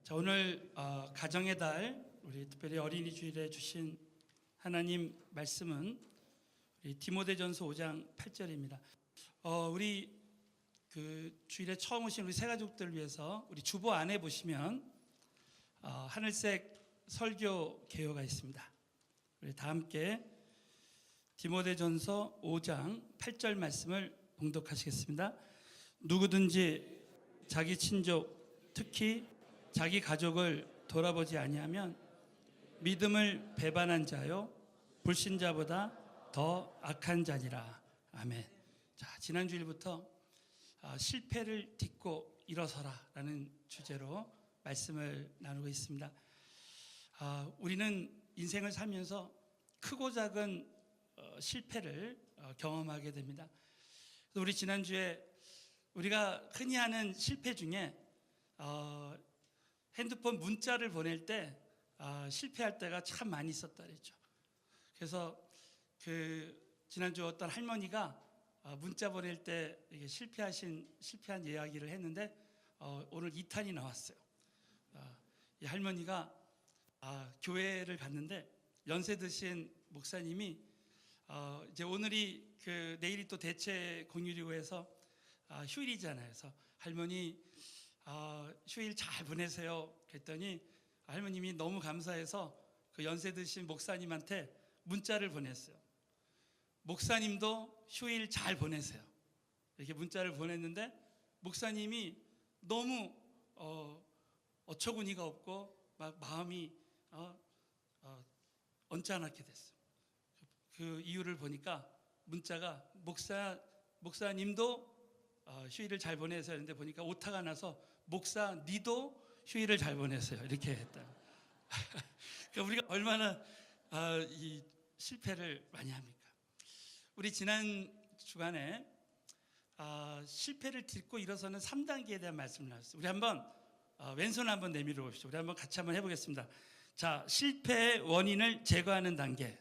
자, 오늘 가정의 달 우리 특별히 어린이 주일에 주신 하나님 말씀은 우리 디모데전서 5장 8절입니다. 우리 그 주일에 처음 오신 우리 새가족들을 위해서 우리 주보 안에 보시면 하늘색 설교 개요가 있습니다. 우리 다 함께 디모데전서 5장 8절 말씀을 봉독하시겠습니다. 누구든지 자기 친족, 특히 자기 가족을 돌아보지 아니하면 믿음을 배반한 자요 불신자보다 더 악한 자니라. 아멘. 자, 지난 주일부터 실패를 딛고 일어서라라는 주제로 말씀을 나누고 있습니다. 우리는 인생을 살면서 크고 작은 실패를 경험하게 됩니다. 그래서 우리 지난주에 우리가 흔히 하는 실패 중에 핸드폰 문자를 보낼 때 실패할 때가 참 많이 있었다 그랬죠. 그래서 지난주 어떤 할머니가 문자 보낼 때 이게 실패한 이야기를 했는데 오늘 2탄이 나왔어요. 이 할머니가 교회를 갔는데 연세 드신 목사님이 이제 오늘이 내일이 또 대체 공휴일이고 해서 휴일이잖아요. 그래서 할머니 휴일 잘 보내세요. 그랬더니 할머님이 너무 감사해서 그 연세 드신 목사님한테 문자를 보냈어요. 목사님도 휴일 잘 보내세요. 이렇게 문자를 보냈는데 목사님이 너무 어처구니가 없고 막 마음이 언짢게 됐어요. 그 이유를 보니까 문자가 목사님도 휴일을 잘 보내세요 했는데 보니까 오타가 나서 목사 니도 휴일을 잘 보내세요 이렇게 했다. 그러니까 우리가 얼마나 이 실패를 많이 합니까? 우리 지난 주간에 실패를 딛고 일어서는 3단계에 대한 말씀을 나눴어요. 우리 한번 왼손 한번 내밀어 봅시다. 우리 한번 같이 한번 해보겠습니다. 자, 실패의 원인을 제거하는 단계,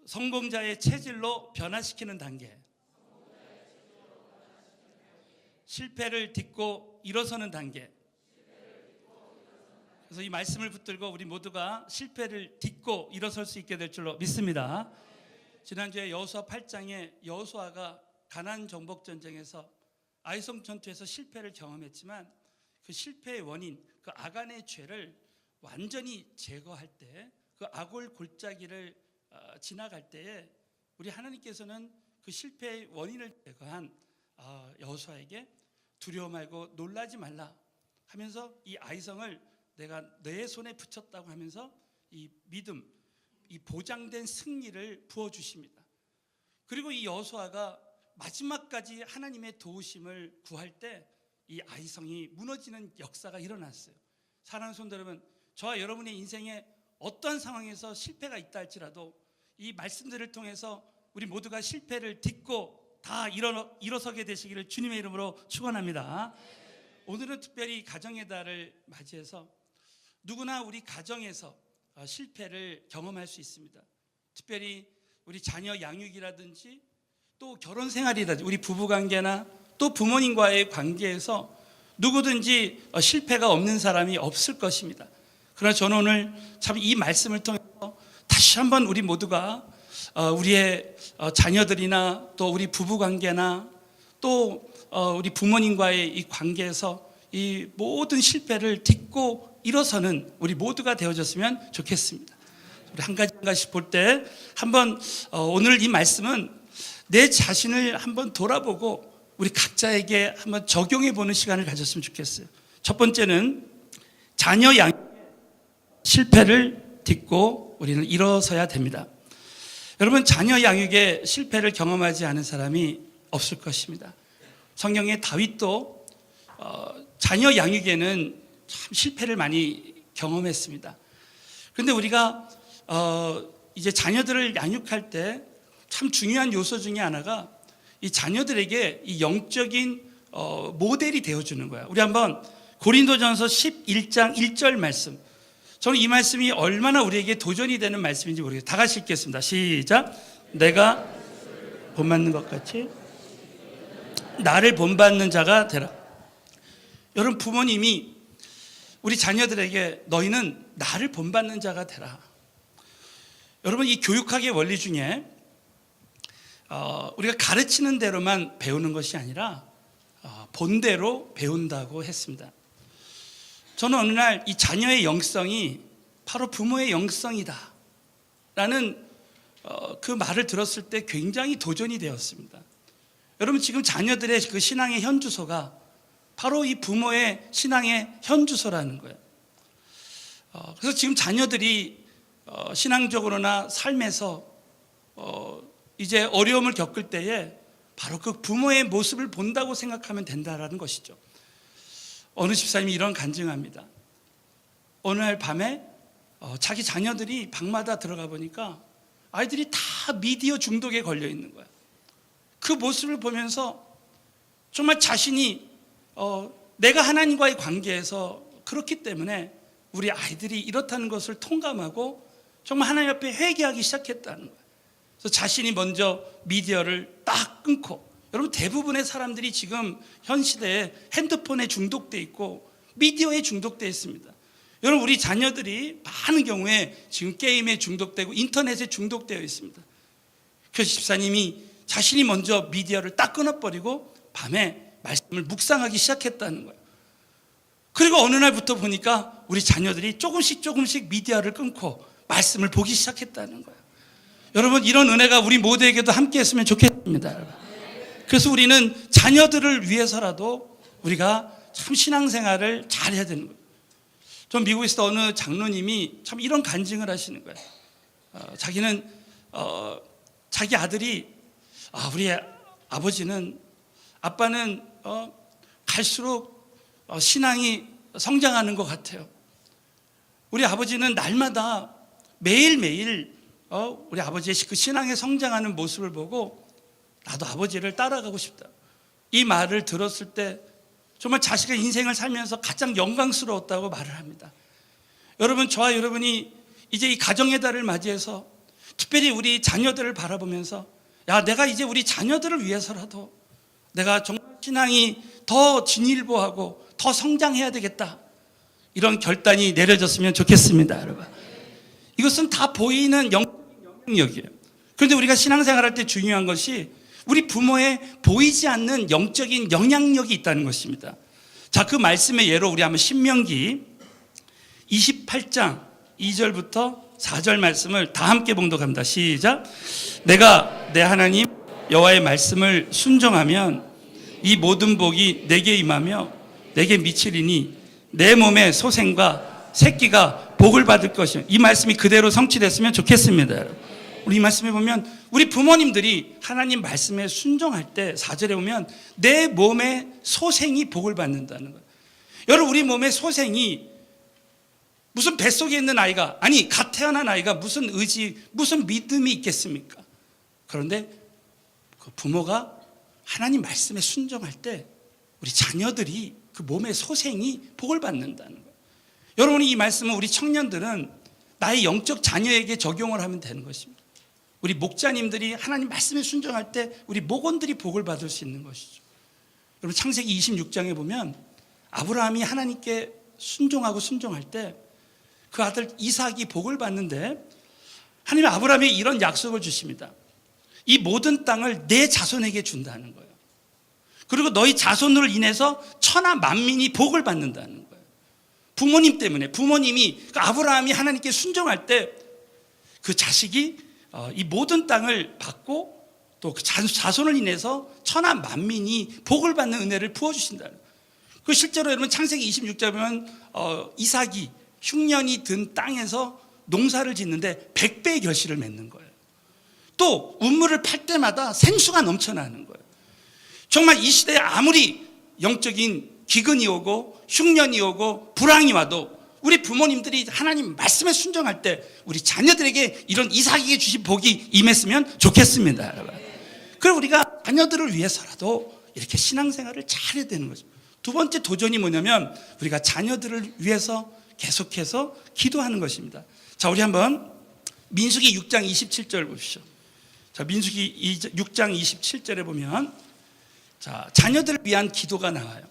성공자의 체질로 변화시키는 단계, 실패를 딛고 일어서는 단계. 그래서 이 말씀을 붙들고 우리 모두가 실패를 딛고 일어설 수 있게 될 줄로 믿습니다. 지난주에 여호수아 8장에 여호수아가 가나안 정복 전쟁에서 아이성 전투에서 실패를 경험했지만 그 실패의 원인, 그 아간의 죄를 완전히 제거할 때, 그 아골 골짜기를 지나갈 때에 우리 하나님께서는 그 실패의 원인을 제거한 여호수아에게 두려워 말고 놀라지 말라 하면서 이 아이성을 내가 내 손에 붙였다고 하면서 이 믿음, 이 보장된 승리를 부어주십니다. 그리고 이 여호수아가 마지막까지 하나님의 도우심을 구할 때 이 아이성이 무너지는 역사가 일어났어요. 사랑하는 성도 여러분, 저와 여러분의 인생에 어떤 상황에서 실패가 있다 할지라도 이 말씀들을 통해서 우리 모두가 실패를 딛고 다 일어서게 되시기를 주님의 이름으로 축원합니다. 오늘은 특별히 가정의 달을 맞이해서 누구나 우리 가정에서 실패를 경험할 수 있습니다. 특별히 우리 자녀 양육이라든지 또 결혼 생활이라든지 우리 부부관계나 또 부모님과의 관계에서 누구든지 실패가 없는 사람이 없을 것입니다. 그러나 저는 오늘 참 이 말씀을 통해서 다시 한번 우리 모두가 우리의 자녀들이나 또 우리 부부관계나 또 우리 부모님과의 이 관계에서 이 모든 실패를 딛고 일어서는 우리 모두가 되어졌으면 좋겠습니다. 우리 한 가지씩 볼 때 한번 오늘 이 말씀은 내 자신을 한번 돌아보고 우리 각자에게 한번 적용해 보는 시간을 가졌으면 좋겠어요. 첫 번째는 자녀 양육 실패를 딛고 우리는 일어서야 됩니다. 여러분, 자녀 양육에 실패를 경험하지 않은 사람이 없을 것입니다. 성경의 다윗도 자녀 양육에는 참 실패를 많이 경험했습니다. 그런데 우리가 이제 자녀들을 양육할 때 참 중요한 요소 중에 하나가 이 자녀들에게 이 영적인 모델이 되어주는 거야. 우리 한번 고린도전서 11장 1절 말씀, 저는 이 말씀이 얼마나 우리에게 도전이 되는 말씀인지 모르겠어요. 다 같이 읽겠습니다. 시작. 내가 본받는 것 같이 나를 본받는 자가 되라. 여러분 부모님이 우리 자녀들에게 너희는 나를 본받는 자가 되라. 여러분 이 교육학의 원리 중에 우리가 가르치는 대로만 배우는 것이 아니라 본대로 배운다고 했습니다. 저는 어느 날 이 자녀의 영성이 바로 부모의 영성이다 라는 그 말을 들었을 때 굉장히 도전이 되었습니다. 여러분 지금 자녀들의 그 신앙의 현주소가 바로 이 부모의 신앙의 현주소라는 거예요. 그래서 지금 자녀들이 신앙적으로나 삶에서 이제 어려움을 겪을 때에 바로 그 부모의 모습을 본다고 생각하면 된다라는 것이죠. 어느 집사님이 이런 간증합니다. 어느 날 밤에 자기 자녀들이 방마다 들어가 보니까 아이들이 다 미디어 중독에 걸려 있는 거야. 그 모습을 보면서 정말 자신이 내가 하나님과의 관계에서 그렇기 때문에 우리 아이들이 이렇다는 것을 통감하고 정말 하나님 앞에 회개하기 시작했다는 거예요. 그래서 자신이 먼저 미디어를 딱 끊고, 여러분 대부분의 사람들이 지금 현 시대에 핸드폰에 중독돼 있고 미디어에 중독돼 있습니다. 여러분 우리 자녀들이 많은 경우에 지금 게임에 중독되고 인터넷에 중독되어 있습니다. 그래서 집사님이 자신이 먼저 미디어를 딱 끊어버리고 밤에 말씀을 묵상하기 시작했다는 거예요. 그리고 어느 날부터 보니까 우리 자녀들이 조금씩 미디어를 끊고 말씀을 보기 시작했다는 거예요. 여러분 이런 은혜가 우리 모두에게도 함께 했으면 좋겠습니다. 그래서 우리는 자녀들을 위해서라도 우리가 참 신앙생활을 잘해야 되는 거예요. 전 미국에서 어느 장로님이 참 이런 간증을 하시는 거예요. 자기는 자기 아들이 우리 아빠는 갈수록 신앙이 성장하는 것 같아요. 우리 아버지는 날마다 매일매일 우리 아버지의 그 신앙에 성장하는 모습을 보고 나도 아버지를 따라가고 싶다. 이 말을 들었을 때 정말 자식의 인생을 살면서 가장 영광스러웠다고 말을 합니다. 여러분 저와 여러분이 이제 이 가정의 달을 맞이해서 특별히 우리 자녀들을 바라보면서 내가 이제 우리 자녀들을 위해서라도 내가 정말 신앙이 더 진일보하고 더 성장해야 되겠다, 이런 결단이 내려졌으면 좋겠습니다. 여러분 이것은 다 보이는 영향력이에요. 그런데 우리가 신앙생활할 때 중요한 것이 우리 부모의 보이지 않는 영적인 영향력이 있다는 것입니다. 자, 그 말씀의 예로 우리 한번 신명기 28장 2절부터 4절 말씀을 다 함께 봉독합니다. 시작. 내가 내 하나님 여호와의 말씀을 순종하면 이 모든 복이 내게 임하며 내게 미치리니 내 몸의 소생과 새끼가 복을 받을 것이요. 이 말씀이 그대로 성취됐으면 좋겠습니다. 우리 이 말씀에 보면 우리 부모님들이 하나님 말씀에 순종할 때 4절에 보면 내 몸의 소생이 복을 받는다는 거예요. 여러분 우리 몸의 소생이 무슨 뱃속에 있는 아이가, 아니 갓 태어난 아이가 무슨 의지, 무슨 믿음이 있겠습니까? 그런데 그 부모가 하나님 말씀에 순종할 때 우리 자녀들이 그 몸의 소생이 복을 받는다는 거예요. 여러분이 이 말씀은 우리 청년들은 나의 영적 자녀에게 적용을 하면 되는 것입니다. 우리 목자님들이 하나님 말씀에 순종할 때 우리 목원들이 복을 받을 수 있는 것이죠. 여러분 창세기 26장에 보면 아브라함이 하나님께 순종할 때 그 아들 이삭이 복을 받는데 하나님이 아브라함에게 이런 약속을 주십니다. 이 모든 땅을 내 자손에게 준다는 거예요. 그리고 너희 자손으로 인해서 천하 만민이 복을 받는다는 거예요. 부모님 때문에, 부모님이 아브라함이 하나님께 순종할 때 그 자식이 이 모든 땅을 받고 또 그 자손을 인해서 천하 만민이 복을 받는 은혜를 부어주신다는 거예요. 그 실제로 여러분 창세기 26장 보면 이삭이 흉년이 든 땅에서 농사를 짓는데 100배의 결실을 맺는 거예요. 또 우물을 팔 때마다 생수가 넘쳐나는 거예요. 정말 이 시대에 아무리 영적인 기근이 오고 흉년이 오고 불황이 와도 우리 부모님들이 하나님 말씀에 순종할 때 우리 자녀들에게 이런 이삭에게 주신 복이 임했으면 좋겠습니다. 여러분. 그럼 우리가 자녀들을 위해서라도 이렇게 신앙생활을 잘해야 되는 거죠. 두 번째 도전이 뭐냐면 우리가 자녀들을 위해서 계속해서 기도하는 것입니다. 자, 우리 한번 민수기 6장 27절 보십시오. 자, 민수기 6장 27절에 보면 자, 자녀들을 위한 기도가 나와요.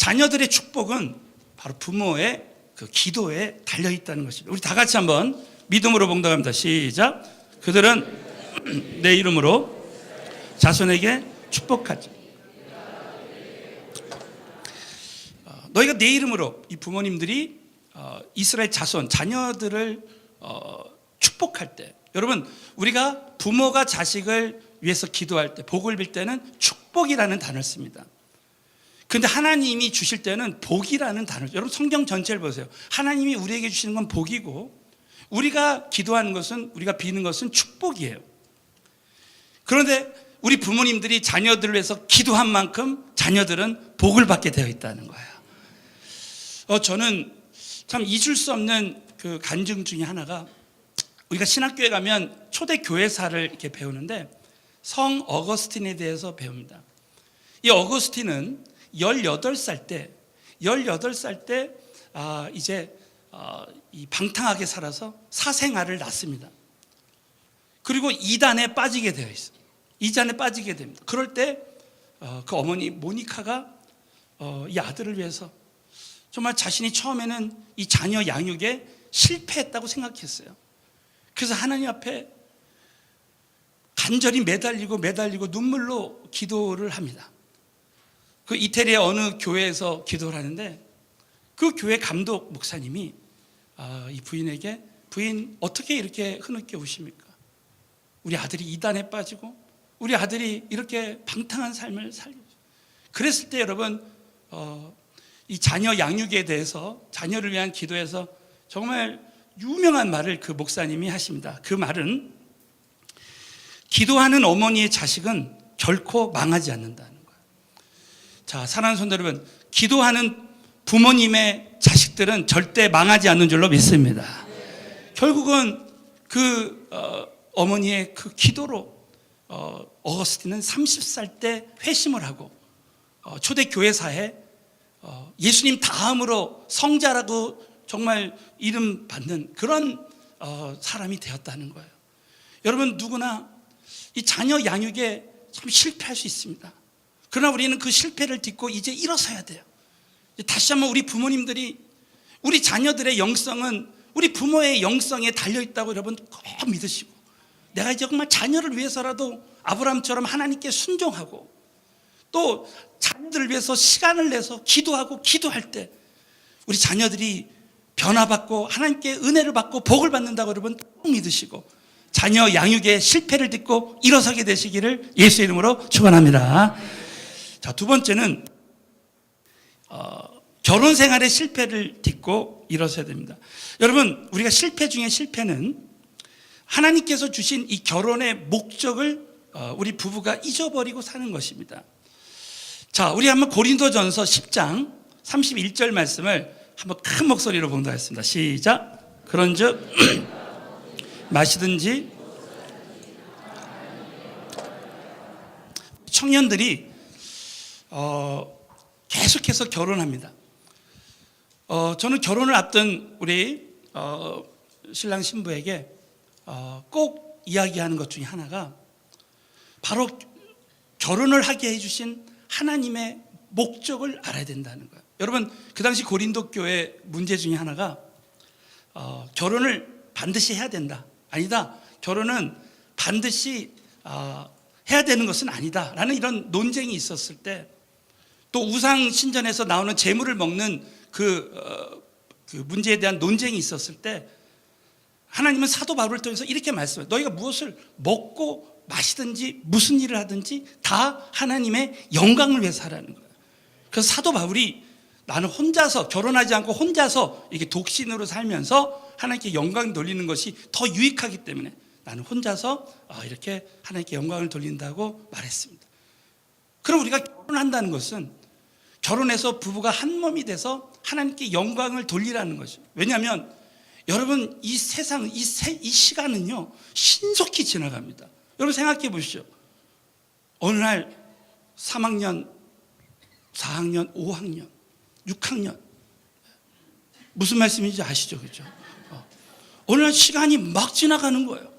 자녀들의 축복은 바로 부모의 그 기도에 달려 있다는 것입니다. 우리 다 같이 한번 믿음으로 봉독합니다. 시작. 그들은 내 이름으로 자손에게 축복하지. 너희가 내 이름으로, 이 부모님들이 이스라엘 자손, 자녀들을 축복할 때, 여러분, 우리가 부모가 자식을 위해서 기도할 때, 복을 빌 때는 축복이라는 단어를 씁니다. 근데 하나님이 주실 때는 복이라는 단어를, 여러분 성경 전체를 보세요. 하나님이 우리에게 주시는 건 복이고, 우리가 기도하는 것은, 우리가 비는 것은 축복이에요. 그런데 우리 부모님들이 자녀들을 위해서 기도한 만큼 자녀들은 복을 받게 되어 있다는 거예요. 저는 참 잊을 수 없는 그 간증 중에 하나가, 우리가 신학교에 가면 초대 교회사를 이렇게 배우는데 성 어거스틴에 대해서 배웁니다. 이 어거스틴은 18살 때 이제 이 방탕하게 살아서 사생아를 낳습니다. 그리고 이단에 빠지게 되어 있어요. 이단에 빠지게 됩니다. 그럴 때 그 어머니 모니카가 이 아들을 위해서 정말 자신이 처음에는 이 자녀 양육에 실패했다고 생각했어요. 그래서 하나님 앞에 간절히 매달리고 눈물로 기도를 합니다. 그 이태리의 어느 교회에서 기도를 하는데, 그 교회 감독 목사님이 이 부인에게, 부인 어떻게 이렇게 흐느껴 오십니까? 우리 아들이 이단에 빠지고 우리 아들이 이렇게 방탕한 삶을 살고, 그랬을 때 여러분, 이 자녀 양육에 대해서, 자녀를 위한 기도에서 정말 유명한 말을 그 목사님이 하십니다. 그 말은, 기도하는 어머니의 자식은 결코 망하지 않는다는 거예요. 자, 사랑하는 성도 여러분, 기도하는 부모님의 자식들은 절대 망하지 않는 줄로 믿습니다. 결국은 그 어머니의 그 기도로 어거스틴은 30살 때 회심을 하고 초대 교회사에 예수님 다음으로 성자라고 정말 이름 받는 그런 사람이 되었다는 거예요. 여러분, 누구나 이 자녀 양육에 참 실패할 수 있습니다. 그러나 우리는 그 실패를 딛고 이제 일어서야 돼요. 다시 한번 우리 부모님들이, 우리 자녀들의 영성은 우리 부모의 영성에 달려있다고 여러분 꼭 믿으시고, 내가 이제 정말 자녀를 위해서라도 아브라함처럼 하나님께 순종하고, 또 자녀들을 위해서 시간을 내서 기도할 때 우리 자녀들이 변화받고 하나님께 은혜를 받고 복을 받는다고 여러분 꼭 믿으시고, 자녀 양육의 실패를 딛고 일어서게 되시기를 예수 이름으로 축원합니다. 자, 두 번째는 결혼 생활의 실패를 딛고 일어서야 됩니다. 여러분, 우리가 실패 중에 실패는 하나님께서 주신 이 결혼의 목적을 우리 부부가 잊어버리고 사는 것입니다. 자, 우리 한번 고린도전서 10장 31절 말씀을 한번 큰 목소리로 봉독하겠습니다. 시작. 그런즉 마시든지, 청년들이 계속해서 결혼합니다. 저는 결혼을 앞둔 우리 신랑 신부에게 꼭 이야기하는 것 중에 하나가 바로 결혼을 하게 해주신 하나님의 목적을 알아야 된다는 거예요. 여러분, 그 당시 고린도 교회 문제 중에 하나가 결혼을 반드시 해야 된다, 아니다, 결혼은 반드시 해야 되는 것은 아니다 라는 이런 논쟁이 있었을 때, 또 우상 신전에서 나오는 재물을 먹는 그 문제에 대한 논쟁이 있었을 때, 하나님은 사도 바울을 통해서 이렇게 말씀해요. 너희가 무엇을 먹고 마시든지 무슨 일을 하든지 다 하나님의 영광을 위해서 하라는 거예요. 그래서 사도 바울이, 나는 혼자서, 결혼하지 않고 혼자서 이렇게 독신으로 살면서 하나님께 영광 돌리는 것이 더 유익하기 때문에 나는 혼자서 이렇게 하나님께 영광을 돌린다고 말했습니다. 그럼 우리가 결혼한다는 것은 결혼해서 부부가 한 몸이 돼서 하나님께 영광을 돌리라는 것이죠. 왜냐하면 여러분, 이 세상, 이 시간은요 신속히 지나갑니다. 여러분 생각해 보시죠. 어느 날 3학년, 4학년, 5학년, 6학년, 무슨 말씀인지 아시죠? 그렇죠? 어느 날 시간이 막 지나가는 거예요.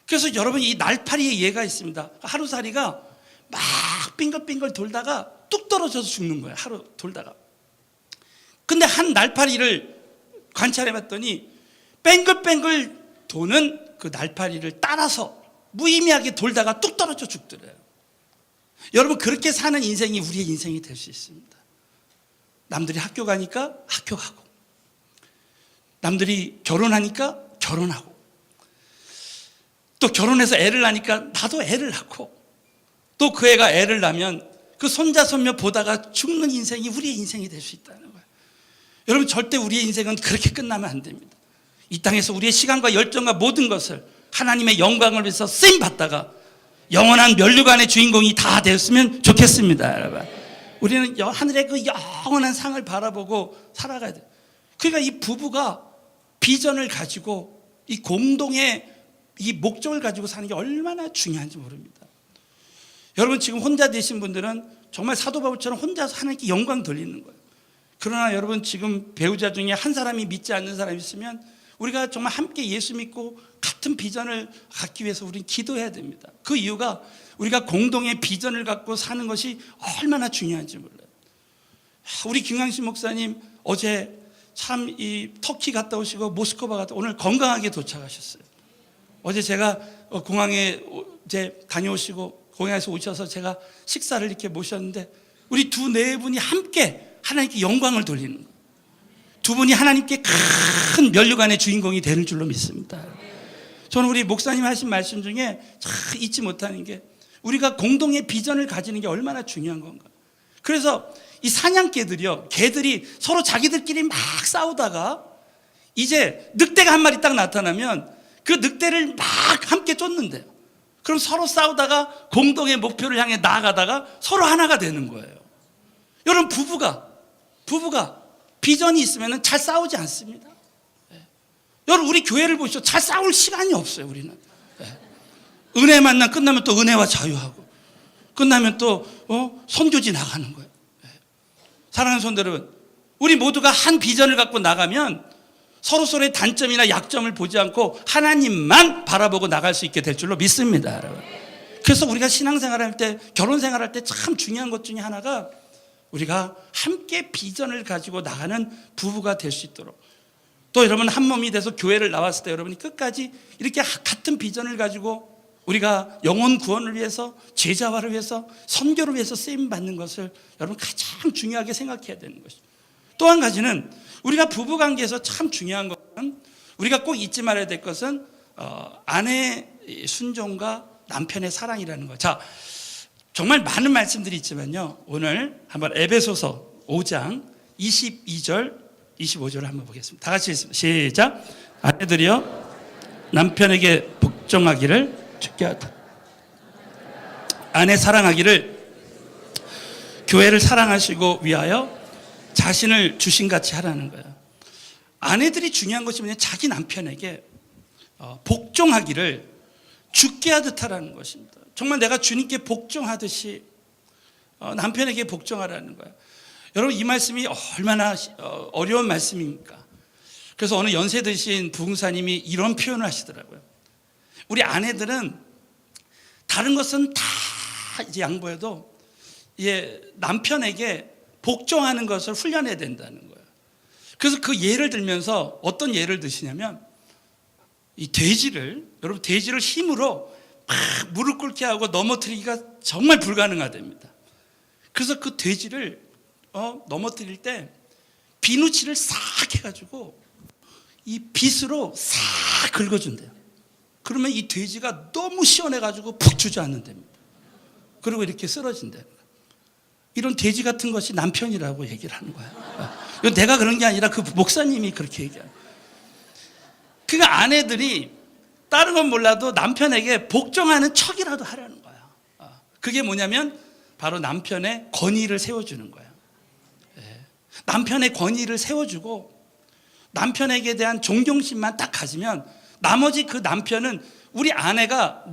그래서 여러분, 이 날파리의 예가 있습니다. 하루살이가 막 빙글빙글 돌다가 뚝 떨어져서 죽는 거예요. 하루 돌다가. 근데 한 날파리를 관찰해 봤더니 뱅글뱅글 도는 그 날파리를 따라서 무의미하게 돌다가 뚝 떨어져 죽더래요. 여러분, 그렇게 사는 인생이 우리의 인생이 될 수 있습니다. 남들이 학교 가니까 학교 가고, 남들이 결혼하니까 결혼하고, 또 결혼해서 애를 낳으니까 나도 애를 낳고, 또 그 애가 애를 낳으면 그 손자 손녀 보다가 죽는 인생이 우리의 인생이 될 수 있다는 거예요. 여러분, 절대 우리의 인생은 그렇게 끝나면 안 됩니다. 이 땅에서 우리의 시간과 열정과 모든 것을 하나님의 영광을 위해서 쓰임 받다가 영원한 면류관의 주인공이 다 되었으면 좋겠습니다. 여러분, 우리는 하늘의 그 영원한 상을 바라보고 살아가야 돼요. 그러니까 이 부부가 비전을 가지고 이 공동의 이 목적을 가지고 사는 게 얼마나 중요한지 모릅니다. 여러분, 지금 혼자 되신 분들은 정말 사도 바울처럼 혼자서 하나님께 영광 돌리는 거예요. 그러나 여러분, 지금 배우자 중에 한 사람이 믿지 않는 사람이 있으면 우리가 정말 함께 예수 믿고 같은 비전을 갖기 위해서 우리는 기도해야 됩니다. 그 이유가 우리가 공동의 비전을 갖고 사는 것이 얼마나 중요한지 몰라요. 우리 김광신 목사님 어제 참 이 터키 갔다 오시고 모스크바 갔다 오늘 건강하게 도착하셨어요. 어제 제가 공항에 이제 다녀오시고 공항에서 오셔서 제가 식사를 이렇게 모셨는데 우리 두 네 분이 함께 하나님께 영광을 돌리는 거예요. 두 분이 하나님께 큰 면류관의 주인공이 되는 줄로 믿습니다. 저는 우리 목사님 하신 말씀 중에 참 잊지 못하는 게 우리가 공동의 비전을 가지는 게 얼마나 중요한 건가. 그래서 이 사냥개들이요, 개들이 서로 자기들끼리 막 싸우다가 이제 늑대가 한 마리 딱 나타나면 그 늑대를 막 함께 쫓는데요. 그럼 서로 싸우다가 공동의 목표를 향해 나아가다가 서로 하나가 되는 거예요. 여러분, 부부가 비전이 있으면 잘 싸우지 않습니다. 여러분, 우리 교회를 보시죠. 잘 싸울 시간이 없어요, 우리는. 은혜 만남 끝나면 또 은혜와 자유하고, 끝나면 또 선교지 나가는 거예요. 사랑하는 성도 여러분, 우리 모두가 한 비전을 갖고 나가면 서로서로의 단점이나 약점을 보지 않고 하나님만 바라보고 나갈 수 있게 될 줄로 믿습니다, 여러분. 그래서 우리가 신앙생활할 때, 결혼생활할 때 참 중요한 것 중에 하나가 우리가 함께 비전을 가지고 나가는 부부가 될 수 있도록, 또 여러분 한 몸이 돼서 교회를 나왔을 때 여러분이 끝까지 이렇게 같은 비전을 가지고 우리가 영혼 구원을 위해서, 제자화를 위해서, 선교를 위해서 쓰임받는 것을 여러분 가장 중요하게 생각해야 되는 것이죠. 또 한 가지는 우리가 부부관계에서 참 중요한 것은, 우리가 꼭 잊지 말아야 될 것은 아내의 순종과 남편의 사랑이라는 거예요. 자, 정말 많은 말씀들이 있지만요, 오늘 한번 에베소서 5장 22절 25절을 한번 보겠습니다. 다 같이 읽습니다. 시작. 아내들이여 남편에게 복종하기를 주께 하다. 아내 사랑하기를 교회를 사랑하시고 위하여 자신을 주신같이 하라는 거예요. 아내들이 중요한 것이 뭐냐, 자기 남편에게 복종하기를 주께 하듯 하라는 것입니다. 정말 내가 주님께 복종하듯이 남편에게 복종하라는 거예요. 여러분, 이 말씀이 얼마나 어려운 말씀입니까? 그래서 어느 연세 드신 부흥사님이 이런 표현을 하시더라고요. 우리 아내들은 다른 것은 다 이제 양보해도 남편에게 복종하는 것을 훈련해야 된다는 거예요. 그래서 그 예를 들면서 어떤 예를 드시냐면, 이 돼지를, 여러분 돼지를 힘으로 막 무릎 꿇게 하고 넘어뜨리기가 정말 불가능하답니다. 그래서 그 돼지를 넘어뜨릴 때 비누칠을 싹 해가지고 이 빗으로 싹 긁어준대요. 그러면 이 돼지가 너무 시원해가지고 푹 주저앉는답니다. 그리고 이렇게 쓰러진대요. 이런 돼지 같은 것이 남편이라고 얘기를 하는 거야. 이건 내가 그런 게 아니라 그 목사님이 그렇게 얘기해요. 그러니까 아내들이 다른 건 몰라도 남편에게 복종하는 척이라도 하라는 거야. 그게 뭐냐면 바로 남편의 권위를 세워주는 거야. 남편의 권위를 세워주고 남편에게 대한 존경심만 딱 가지면 나머지 그 남편은, 우리 아내가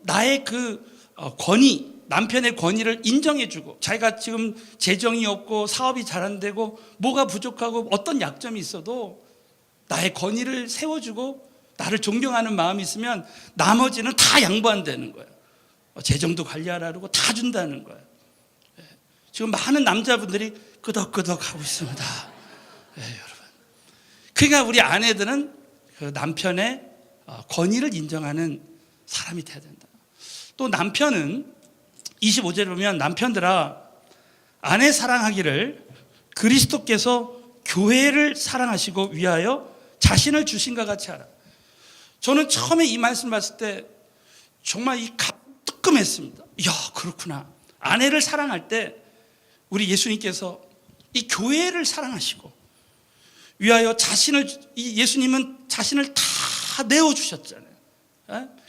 나의 그 권위, 남편의 권위를 인정해주고, 자기가 지금 재정이 없고 사업이 잘 안 되고 뭐가 부족하고 어떤 약점이 있어도 나의 권위를 세워주고 나를 존경하는 마음이 있으면 나머지는 다 양보한다는 거예요. 재정도 관리하라 그러고 다 준다는 거예요. 지금 많은 남자분들이 끄덕끄덕 하고 있습니다. 네, 여러분. 그러니까 우리 아내들은 그 남편의 권위를 인정하는 사람이 돼야 된다. 또 남편은 25절에 보면 남편들아 아내 사랑하기를 그리스도께서 교회를 사랑하시고 위하여 자신을 주신과 같이 하라. 저는 처음에 이 말씀 봤을 때 정말 뜨끔했습니다. 이야, 그렇구나. 아내를 사랑할 때 우리 예수님께서 이 교회를 사랑하시고 위하여 예수님은 자신을 다 내어주셨잖아요.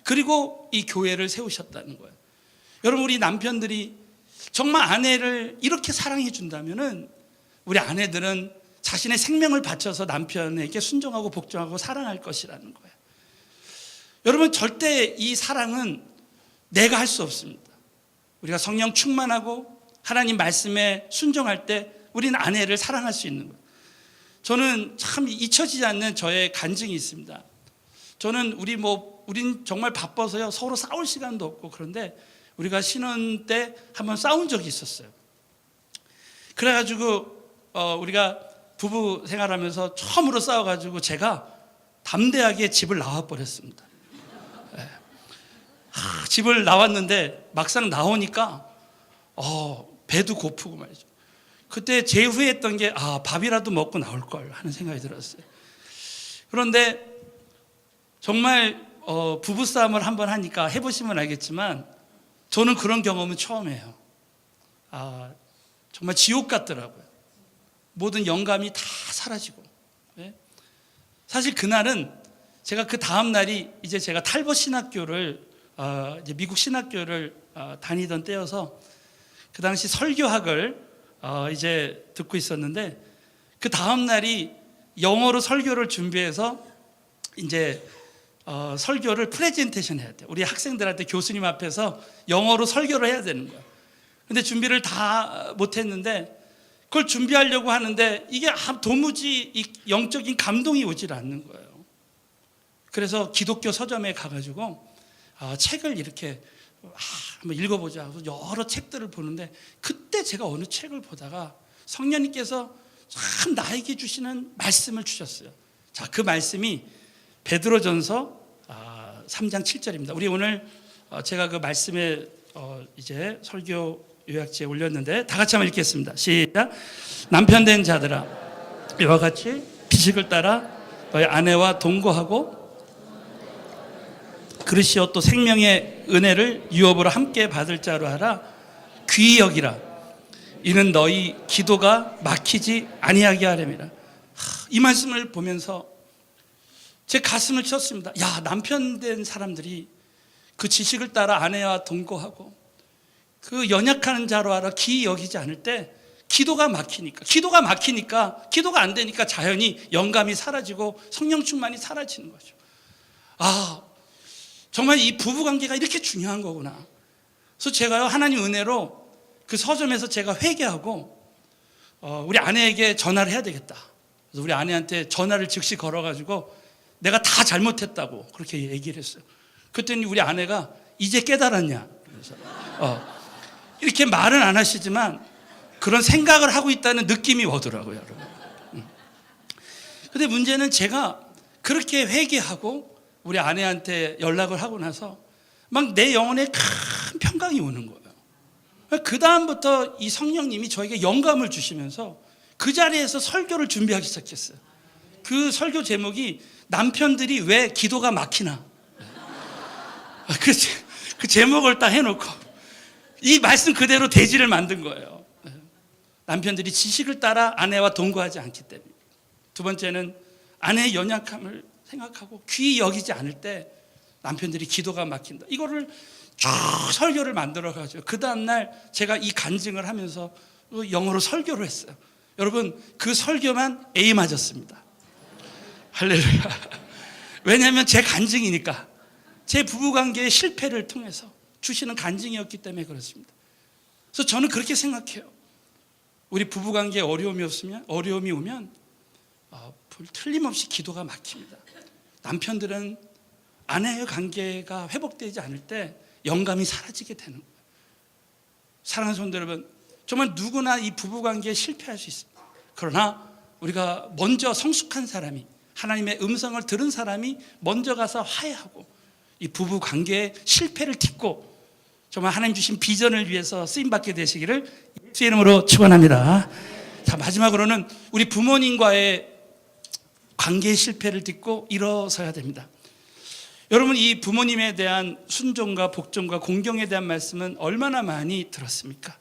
그리고 이 교회를 세우셨다는 거예요. 여러분, 우리 남편들이 정말 아내를 이렇게 사랑해 준다면은 우리 아내들은 자신의 생명을 바쳐서 남편에게 순종하고 복종하고 사랑할 것이라는 거예요. 여러분, 절대 이 사랑은 내가 할 수 없습니다. 우리가 성령 충만하고 하나님 말씀에 순종할 때 우리는 아내를 사랑할 수 있는 거예요. 저는 참 잊혀지지 않는 저의 간증이 있습니다. 저는 우린 정말 바빠서요, 서로 싸울 시간도 없고, 그런데 우리가 신혼 때 한번 싸운 적이 있었어요. 그래가지고 우리가 부부 생활하면서 처음으로 싸워가지고 제가 담대하게 집을 나와버렸습니다. 네. 집을 나왔는데 막상 나오니까 배도 고프고 말이죠. 그때 제일 후회했던 게 밥이라도 먹고 나올 걸 하는 생각이 들었어요. 그런데 정말 부부싸움을 한번 하니까 해보시면 알겠지만 저는 그런 경험은 처음이에요. 정말 지옥 같더라고요. 모든 영감이 다 사라지고. 네? 사실 그날은 제가 그 다음 날이 이제 제가 탈벗 신학교를 이제 미국 신학교를 다니던 때여서 그 당시 설교학을 이제 듣고 있었는데 그 다음 날이 영어로 설교를 준비해서 이제 설교를 프레젠테이션 해야 돼요. 우리 학생들한테 교수님 앞에서 영어로 설교를 해야 되는 거예요. 근데 준비를 다 못했는데 그걸 준비하려고 하는데 이게 도무지 영적인 감동이 오질 않는 거예요. 그래서 기독교 서점에 가가지고 책을 이렇게 한번 읽어보자 하고 여러 책들을 보는데 그때 제가 어느 책을 보다가 성령님께서 참 나에게 주시는 말씀을 주셨어요. 자, 그 말씀이 베드로전서 3장 7절입니다. 우리 오늘 제가 그 말씀에 이제 설교 요약지에 올렸는데 다 같이 한번 읽겠습니다. 시작. 남편 된 자들아 이와 같이 비식을 따라 너희 아내와 동거하고 그릇이요 또 생명의 은혜를 유업으로 함께 받을 자로 하라. 귀히 여기라. 이는 너희 기도가 막히지 아니하게 하려니라. 이 말씀을 보면서 제 가슴을 쳤습니다. 야, 남편 된 사람들이 그 지식을 따라 아내와 동거하고 그 연약한 자로 알아 귀히 여기지 않을 때 기도가 막히니까 기도가 안 되니까 자연히 영감이 사라지고 성령 충만이 사라지는 거죠. 정말 이 부부관계가 이렇게 중요한 거구나. 그래서 제가요 하나님 은혜로 그 서점에서 제가 회개하고 우리 아내에게 전화를 해야 되겠다. 그래서 우리 아내한테 전화를 즉시 걸어가지고 내가 다 잘못했다고 그렇게 얘기를 했어요. 그랬더니 우리 아내가 이제 깨달았냐. 그래서 이렇게 말은 안 하시지만 그런 생각을 하고 있다는 느낌이 오더라고요, 여러분. 근데 문제는 제가 그렇게 회개하고 우리 아내한테 연락을 하고 나서 막 내 영혼에 큰 평강이 오는 거예요. 그 다음부터 이 성령님이 저에게 영감을 주시면서 그 자리에서 설교를 준비하기 시작했어요. 그 설교 제목이 남편들이 왜 기도가 막히나. 그 제목을 딱 해놓고 이 말씀 그대로 대지를 만든 거예요. 남편들이 지식을 따라 아내와 동거하지 않기 때문에. 두 번째는 아내의 연약함을 생각하고 귀히 여기지 않을 때 남편들이 기도가 막힌다. 이거를 쭉 설교를 만들어가지고 그 다음날 제가 이 간증을 하면서 영어로 설교를 했어요. 여러분, 그 설교만 A 맞았습니다. 할렐루야. 왜냐하면 제 간증이니까, 제 부부관계의 실패를 통해서 주시는 간증이었기 때문에 그렇습니다. 그래서 저는 그렇게 생각해요. 우리 부부관계에 어려움이 오면 틀림없이 기도가 막힙니다. 남편들은 아내의 관계가 회복되지 않을 때 영감이 사라지게 되는 거예요. 사랑하는 성도 여러분, 정말 누구나 이 부부관계에 실패할 수 있습니다. 그러나 우리가 먼저 성숙한 사람이, 하나님의 음성을 들은 사람이 먼저 가서 화해하고 이 부부관계의 실패를 딛고 정말 하나님 주신 비전을 위해서 쓰임받게 되시기를 예수의 이름으로 축원합니다. 자, 마지막으로는 우리 부모님과의 관계의 실패를 딛고 일어서야 됩니다. 여러분, 이 부모님에 대한 순종과 복종과 공경에 대한 말씀은 얼마나 많이 들었습니까?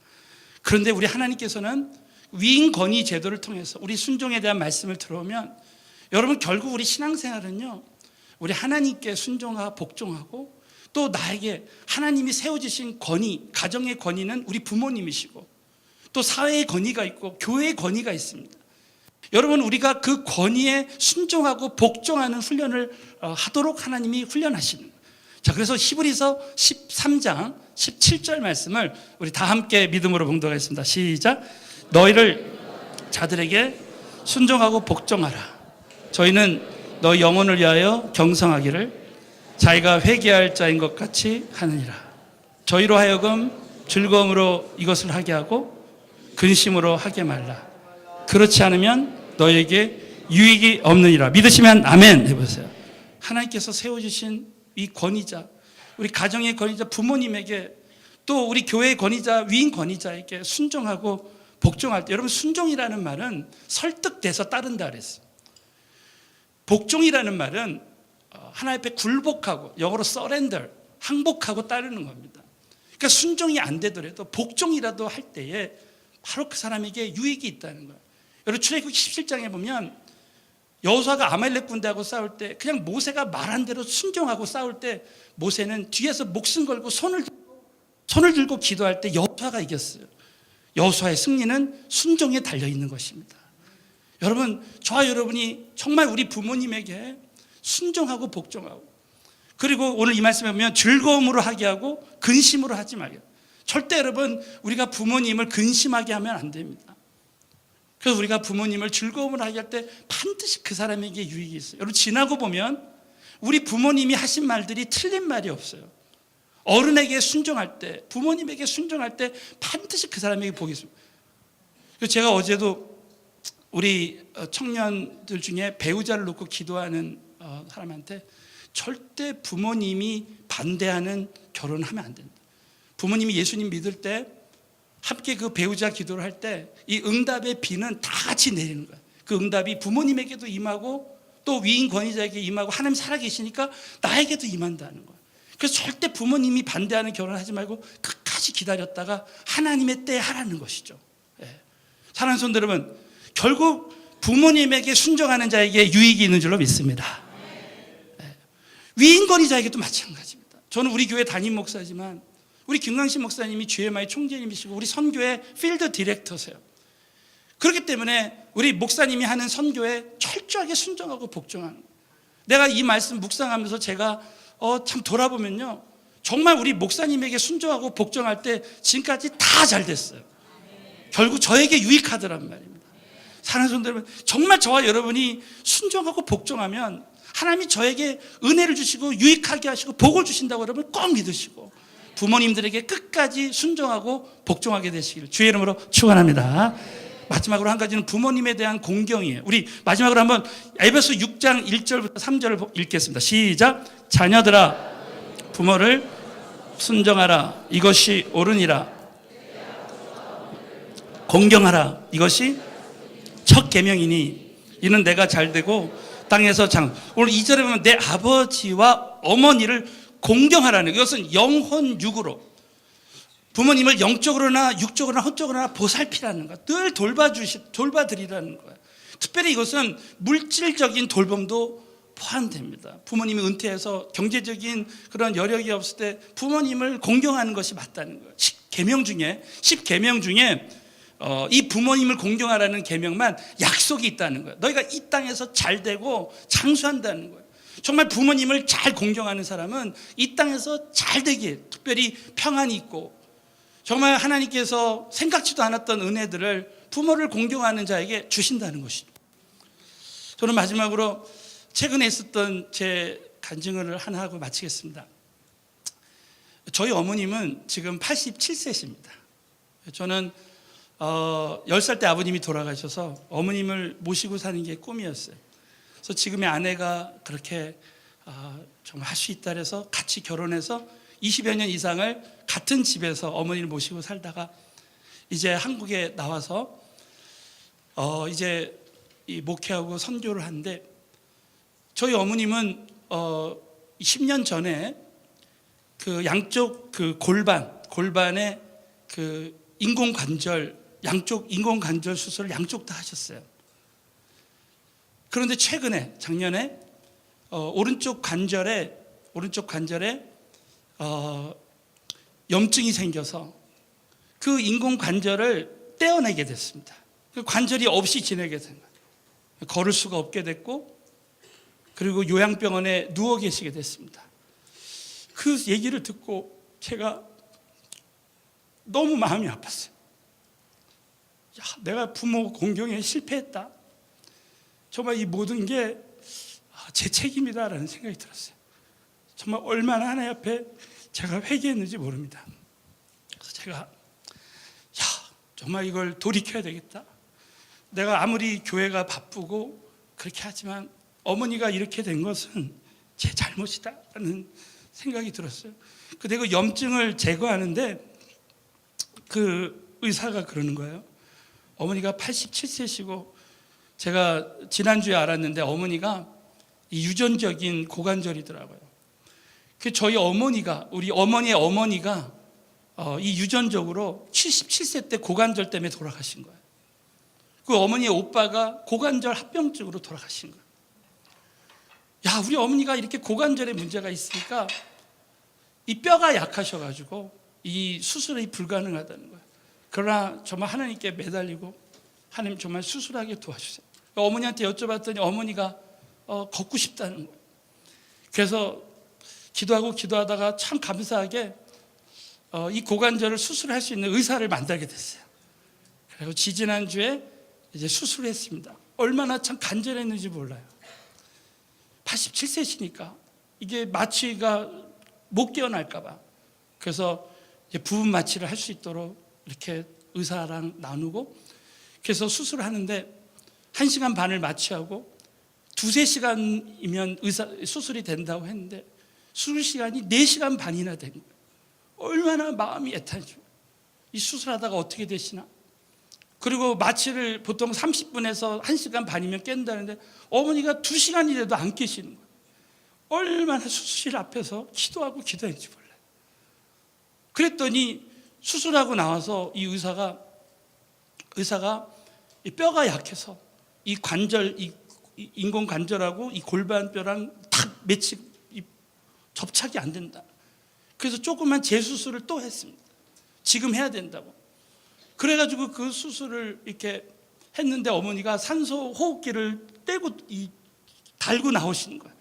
그런데 우리 하나님께서는 위인권위 제도를 통해서 우리 순종에 대한 말씀을 들어오면 여러분, 결국 우리 신앙생활은요, 우리 하나님께 순종하고 복종하고 또 나에게 하나님이 세워주신 권위, 가정의 권위는 우리 부모님이시고 또 사회의 권위가 있고 교회의 권위가 있습니다. 여러분, 우리가 그 권위에 순종하고 복종하는 훈련을 하도록 하나님이 훈련하시는 거예요. 자, 그래서 히브리서 13장 17절 말씀을 우리 다 함께 믿음으로 봉독하겠습니다. 시작. 너희를 자들에게 순종하고 복종하라. 저희는 너희 영혼을 위하여 경성하기를 자기가 회개할 자인 것 같이 하느니라. 저희로 하여금 즐거움으로 이것을 하게 하고 근심으로 하게 말라. 그렇지 않으면 너에게 유익이 없느니라. 믿으시면 아멘 해보세요. 하나님께서 세워주신 이 권위자, 우리 가정의 권위자 부모님에게, 또 우리 교회의 권위자 위인 권위자에게 순종하고 복종할 때, 여러분, 순종이라는 말은 설득돼서 따른다 그랬어요. 복종이라는 말은 하나님 앞에 굴복하고, 영어로 surrender, 항복하고 따르는 겁니다. 그러니까 순종이 안 되더라도 복종이라도 할 때에 바로 그 사람에게 유익이 있다는 거예요. 여러분, 출애굽기 17장에 보면 여호수아가 아말렉 군대하고 싸울 때 그냥 모세가 말한 대로 순종하고 싸울 때 모세는 뒤에서 목숨 걸고 손을 들고 기도할 때 여호수아가 이겼어요. 여호수아의 승리는 순종에 달려 있는 것입니다. 여러분, 저와 여러분이 정말 우리 부모님에게 순종하고 복종하고, 그리고 오늘 이 말씀에 보면 즐거움으로 하게 하고 근심으로 하지 말게. 절대 여러분, 우리가 부모님을 근심하게 하면 안 됩니다. 그래서 우리가 부모님을 즐거움으로 하게 할 때 반드시 그 사람에게 유익이 있어요. 여러분, 지나고 보면 우리 부모님이 하신 말들이 틀린 말이 없어요. 어른에게 순종할 때, 부모님에게 순종할 때 반드시 그 사람에게 복이 있습니다. 제가 어제도 우리 청년들 중에 배우자를 놓고 기도하는 사람한테 절대 부모님이 반대하는 결혼하면 안 된다. 부모님이 예수님 믿을 때 함께 그 배우자 기도를 할 때 이 응답의 비는 다 같이 내리는 거예요. 그 응답이 부모님에게도 임하고 또 위인 권위자에게 임하고 하나님 살아계시니까 나에게도 임한다는 거예요. 그래서 절대 부모님이 반대하는 결혼을 하지 말고 끝까지 기다렸다가 하나님의 때에 하라는 것이죠. 사랑하는 성도 여러분, 결국 부모님에게 순종하는 자에게 유익이 있는 줄로 믿습니다. 위인 권위자에게도 마찬가지입니다. 저는 우리 교회 담임 목사지만 우리 김광신 목사님이 GMI 총재님이시고 우리 선교회 필드 디렉터세요. 그렇기 때문에 우리 목사님이 하는 선교에 철저하게 순종하고 복종하는 거예요. 내가 이 말씀 묵상하면서 제가 참 돌아보면요, 정말 우리 목사님에게 순종하고 복종할 때 지금까지 다 잘 됐어요. 결국 저에게 유익하더란 말입니다. 사랑하는 성도 여러분, 정말 저와 여러분이 순종하고 복종하면 하나님이 저에게 은혜를 주시고 유익하게 하시고 복을 주신다고 여러분 꼭 믿으시고 부모님들에게 끝까지 순종하고 복종하게 되시기를 주의 이름으로 축원합니다. 마지막으로 한 가지는 부모님에 대한 공경이에요. 우리 마지막으로 한번 에베소 6장 1절부터 3절을 읽겠습니다. 시작. 자녀들아, 부모를 순종하라. 이것이 옳으니라. 공경하라. 이것이 첫 계명이니 이는 내가 잘되고 땅에서 오늘 2절에 보면 내 아버지와 어머니를 공경하라는, 이것은 영혼 육으로 부모님을 영적으로나 육적으로나 혼적으로나 보살피라는 것, 늘 돌봐드리라는 거예요. 특별히 이것은 물질적인 돌봄도 포함됩니다. 부모님이 은퇴해서 경제적인 그런 여력이 없을 때 부모님을 공경하는 것이 맞다는 거예요. 10계명 중에 이 부모님을 공경하라는 계명만 약속이 있다는 거예요. 너희가 이 땅에서 잘 되고 장수한다는 거예요. 정말 부모님을 잘 공경하는 사람은 이 땅에서 잘 되기에, 특별히 평안이 있고 정말 하나님께서 생각지도 않았던 은혜들을 부모를 공경하는 자에게 주신다는 것이죠. 저는 마지막으로 최근에 있었던 제 간증을 하나 하고 마치겠습니다. 저희 어머님은 지금 87세십니다. 저는 10살 때 아버님이 돌아가셔서 어머님을 모시고 사는 게 꿈이었어요. 그래서 지금의 아내가 그렇게 정말 할 수 있다 해서 같이 결혼해서 20여 년 이상을 같은 집에서 어머니를 모시고 살다가 이제 한국에 나와서 이제 이 목회하고 선교를 하는데, 저희 어머님은 10년 전에 그 양쪽 그 골반에 그 양쪽 인공관절 수술을 양쪽 다 하셨어요. 그런데 최근에 작년에 오른쪽 관절에 염증이 생겨서 그 인공관절을 떼어내게 됐습니다. 그 관절이 없이 지내게 된 거예요. 걸을 수가 없게 됐고, 그리고 요양병원에 누워 계시게 됐습니다. 그 얘기를 듣고 제가 너무 마음이 아팠어요. 야, 내가 부모 공경에 실패했다. 정말 이 모든 게 제 책임이다라는 생각이 들었어요. 정말 얼마나 하나님 앞에 제가 회개했는지 모릅니다. 그래서 제가 정말 이걸 돌이켜야 되겠다. 내가 아무리 교회가 바쁘고 그렇게 하지만 어머니가 이렇게 된 것은 제 잘못이다라는 생각이 들었어요. 근데 그 염증을 제거하는데 그 의사가 그러는 거예요. 어머니가 87세시고 제가 지난주에 알았는데 어머니가 이 유전적인 고관절이더라고요. 그 저희 어머니가, 우리 어머니의 어머니가 이 유전적으로 77세 때 고관절 때문에 돌아가신 거예요. 그 어머니의 오빠가 고관절 합병증으로 돌아가신 거예요. 야, 우리 어머니가 이렇게 고관절에 문제가 있으니까 이 뼈가 약하셔가지고 이 수술이 불가능하다는 거예요. 그러나 정말 하나님께 매달리고 하나님 정말 수술하게 도와주세요. 어머니한테 여쭤봤더니 어머니가 걷고 싶다는 거예요. 그래서 기도하다가 참 감사하게 이 고관절을 수술할 수 있는 의사를 만나게 됐어요. 그리고 지지난주에 이제 수술을 했습니다. 얼마나 참 간절했는지 몰라요. 87세시니까 이게 마취가 못 깨어날까봐. 그래서 이제 부분 마취를 할 수 있도록 이렇게 의사랑 나누고, 그래서 수술을 하는데 1시간 반을 마취하고 2-3시간이면 수술이 된다고 했는데 수술 시간이 4시간 반이나 된 거예요. 얼마나 마음이 애타죠. 이 수술하다가 어떻게 되시나. 그리고 마취를 보통 30분에서 1시간 반이면 깬다는데 어머니가 2시간이 돼도 안 깨시는 거예요. 얼마나 수술실 앞에서 기도했는지 몰라요. 그랬더니 수술하고 나와서 이 의사가 이 뼈가 약해서 이 관절, 이 인공관절하고 이 골반뼈랑 탁 접착이 안 된다. 그래서 조그만 재수술을 또 했습니다. 지금 해야 된다고. 그래가지고 그 수술을 이렇게 했는데 어머니가 산소 호흡기를 떼고 달고 나오시는 거예요.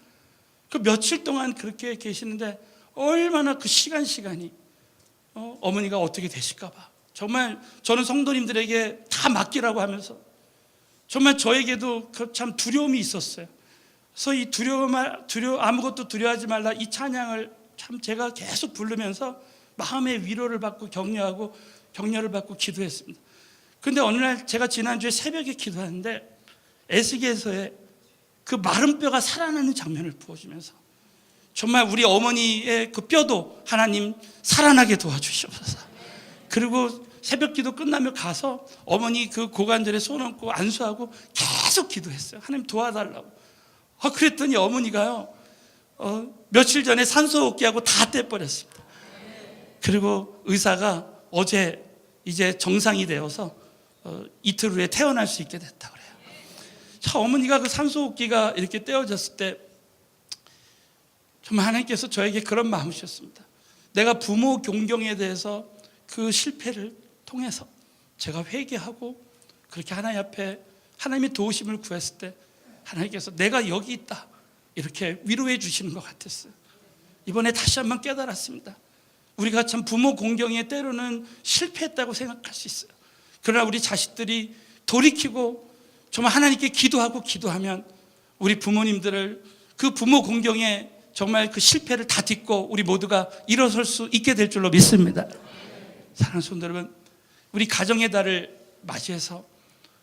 그 며칠 동안 그렇게 계시는데 얼마나 그 시간이 어머니가 어떻게 되실까 봐. 정말 저는 성도님들에게 다 맡기라고 하면서 정말 저에게도 참 두려움이 있었어요. 그래서 이 아무것도 두려워하지 말라 이 찬양을 참 제가 계속 부르면서 마음의 위로를 받고 격려를 받고 기도했습니다. 그런데 어느 날 제가 지난주에 새벽에 기도하는데 에스겔서에 그 마른 뼈가 살아나는 장면을 보여주면서 정말 우리 어머니의 그 뼈도 하나님 살아나게 도와주시옵소서. 그리고 새벽 기도 끝나며 가서 어머니 그 고관절에 손 얹고 안수하고 계속 기도했어요. 하나님 도와달라고. 그랬더니 어머니가요 며칠 전에 산소호흡기하고 다 떼버렸습니다. 그리고 의사가 어제 이제 정상이 되어서 이틀 후에 태어날 수 있게 됐다 그래요. 자, 어머니가 그 산소호흡기가 이렇게 떼어졌을 때 정말 하나님께서 저에게 그런 마음을 주셨습니다. 내가 부모 존경에 대해서 그 실패를 통해서 제가 회개하고 그렇게 하나님 앞에 하나님의 도우심을 구했을 때 하나님께서 내가 여기 있다 이렇게 위로해 주시는 것 같았어요. 이번에 다시 한번 깨달았습니다. 우리가 참 부모 공경에 때로는 실패했다고 생각할 수 있어요. 그러나 우리 자식들이 돌이키고 정말 하나님께 기도하면 우리 부모님들을 그 부모 공경에 정말 그 실패를 다 딛고 우리 모두가 일어설 수 있게 될 줄로 믿습니다. 사랑하는 성도 여러분, 우리 가정의 달을 맞이해서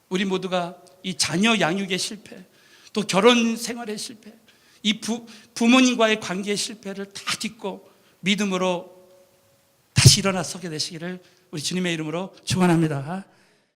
우리 모두가 이 자녀 양육의 실패, 또 결혼 생활의 실패, 이 부모님과의 관계의 실패를 다 딛고 믿음으로 다시 일어나 서게 되시기를 우리 주님의 이름으로 축원합니다.